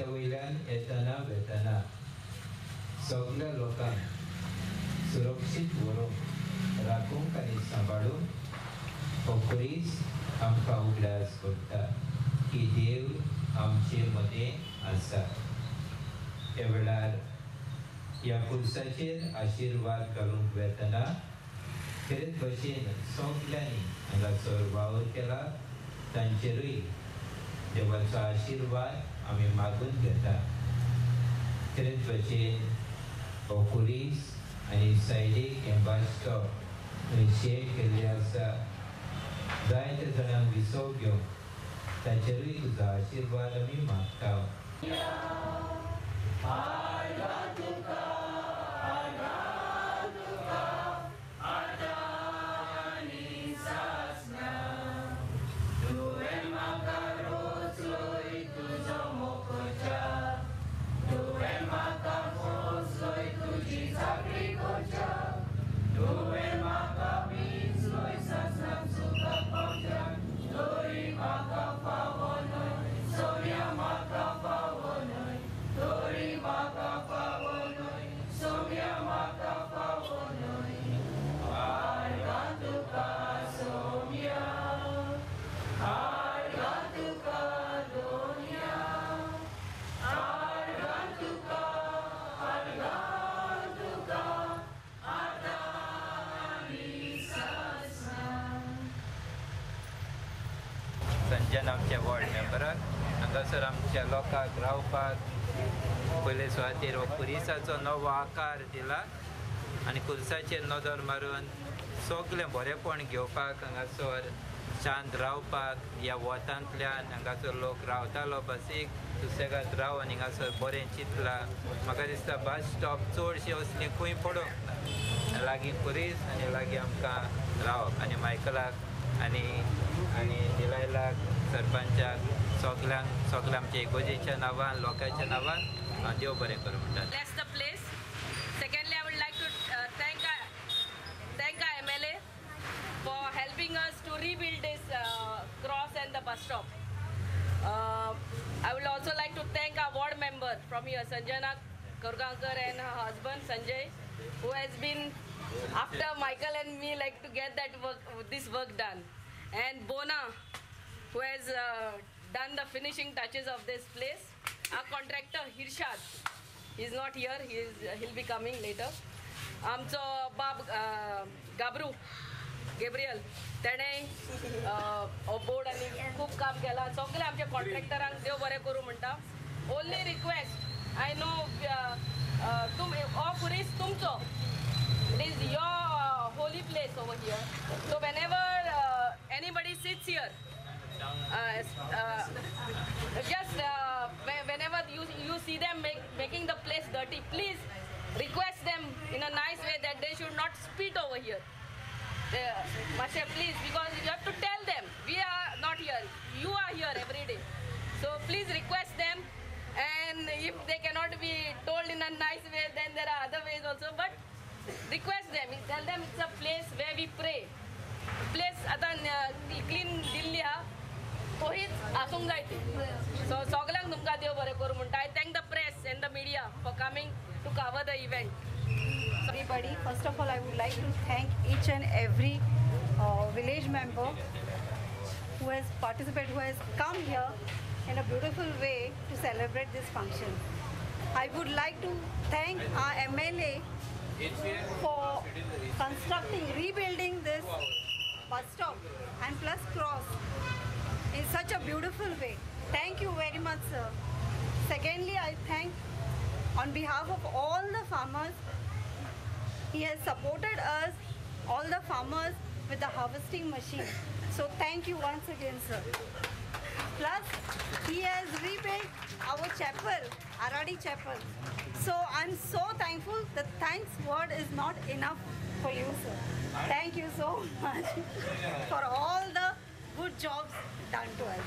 आमच्या वयल्यान येतना वेतना सगळ्या लोकांक सुरक्षीत व्हरून राखूंक आनी सांबाळूंक खबरीच आमकां उगडास करता की देव आमचे मदें आसा. ह्या वेळार ह्या पुरसाचेर आशिर्वाद घालूंक वेतना खरेच भशेन सगळ्यांनी हांगासर वावर केला तांचेरूय देवाचो आशिर्वाद आमी मागून घेता. खरेच भशेन हो पुलीस आनी सायडीक हें बस स्टॉप खंयचे केल्लें आसा जायत्या जाणांक विसव घेवंक तांचेरूय तुजो आशिर्वाद आमी मागता. संजन आमचे वॉर्ड मेंबराक हांगासर आमच्या लोकांक रावपाक पयले सुवातेर हो पुलिसाचो नवो आकार दिला आनी पुलिसाचेर नदर मारून सगळें बरेंपण घेवपाक हांगासर शांत रावपाक ह्या वतांतल्यान हांगासर लोक रावतालो बसीक सुसेगाद रावन हिंगासर बरें चिंतलां. म्हाका दिसता बस स्टॉप चडशी असली खंय पडोंक ना लागीं पुलीस आनी लागीं आमकां रावप आनी मायकलाक आनी दिलायलाक सरपंचाक सगळ्यांक आमच्या इगोजेच्या नांवान लोकांच्या नांवान देव बरें करूं म्हणटा. Bless the place. Secondly, I would like to thank our MLA for helping us to rebuild this cross and the bus stop. I would also like to thank our ward member from here, Sanjana Kurgankar, and her husband Sanjay, who has been after Michael and me like to get this work done, and Bona, who has done the finishing touches of this place. Our contractor Hirshad, he is not here, he'll be coming later. आमचो बाब Gabriel तेणें हो board आनी खूब काम केलां. सगळे आमच्या कॉन्ट्रॅक्टरांक देव बरें करूं म्हणटा. ओन्ली रिक्वेस्ट, आय नो हो पुरीस तुमचो, it is your holy place over here. So whenever anybody sits here, whenever you see them making the place dirty, please request them in a nice way that they should not spit over here. Please, because you have to tell them we are not here, you are here every day. So please request them, and if they cannot be told in a nice way, then there are other ways also, but request them, tell them it's a place where we pray. Place आता clean Delhi हा तोहीच आसूंक जाय ती. सो सगळ्यांक तुमकां देव बरें करूं म्हणटा. I thank the press and the media for coming to cover the event. Everybody, first of all, I would like to thank each and every village member who has participated, who has come here in a beautiful way to celebrate this function. I would like to thank our MLA for constructing, rebuilding this bus stop and plus cross in such a beautiful way. Thank you very much, sir. Secondly, I thank on behalf of all the farmers. He has supported us, all the farmers, with the harvesting machine. So thank you once again, sir. Plus, he has rebuilt our chapel, Aradi Chapel. So I'm so thankful. The thanks word is not enough for you, sir. Thank you so much for all the good jobs done to us.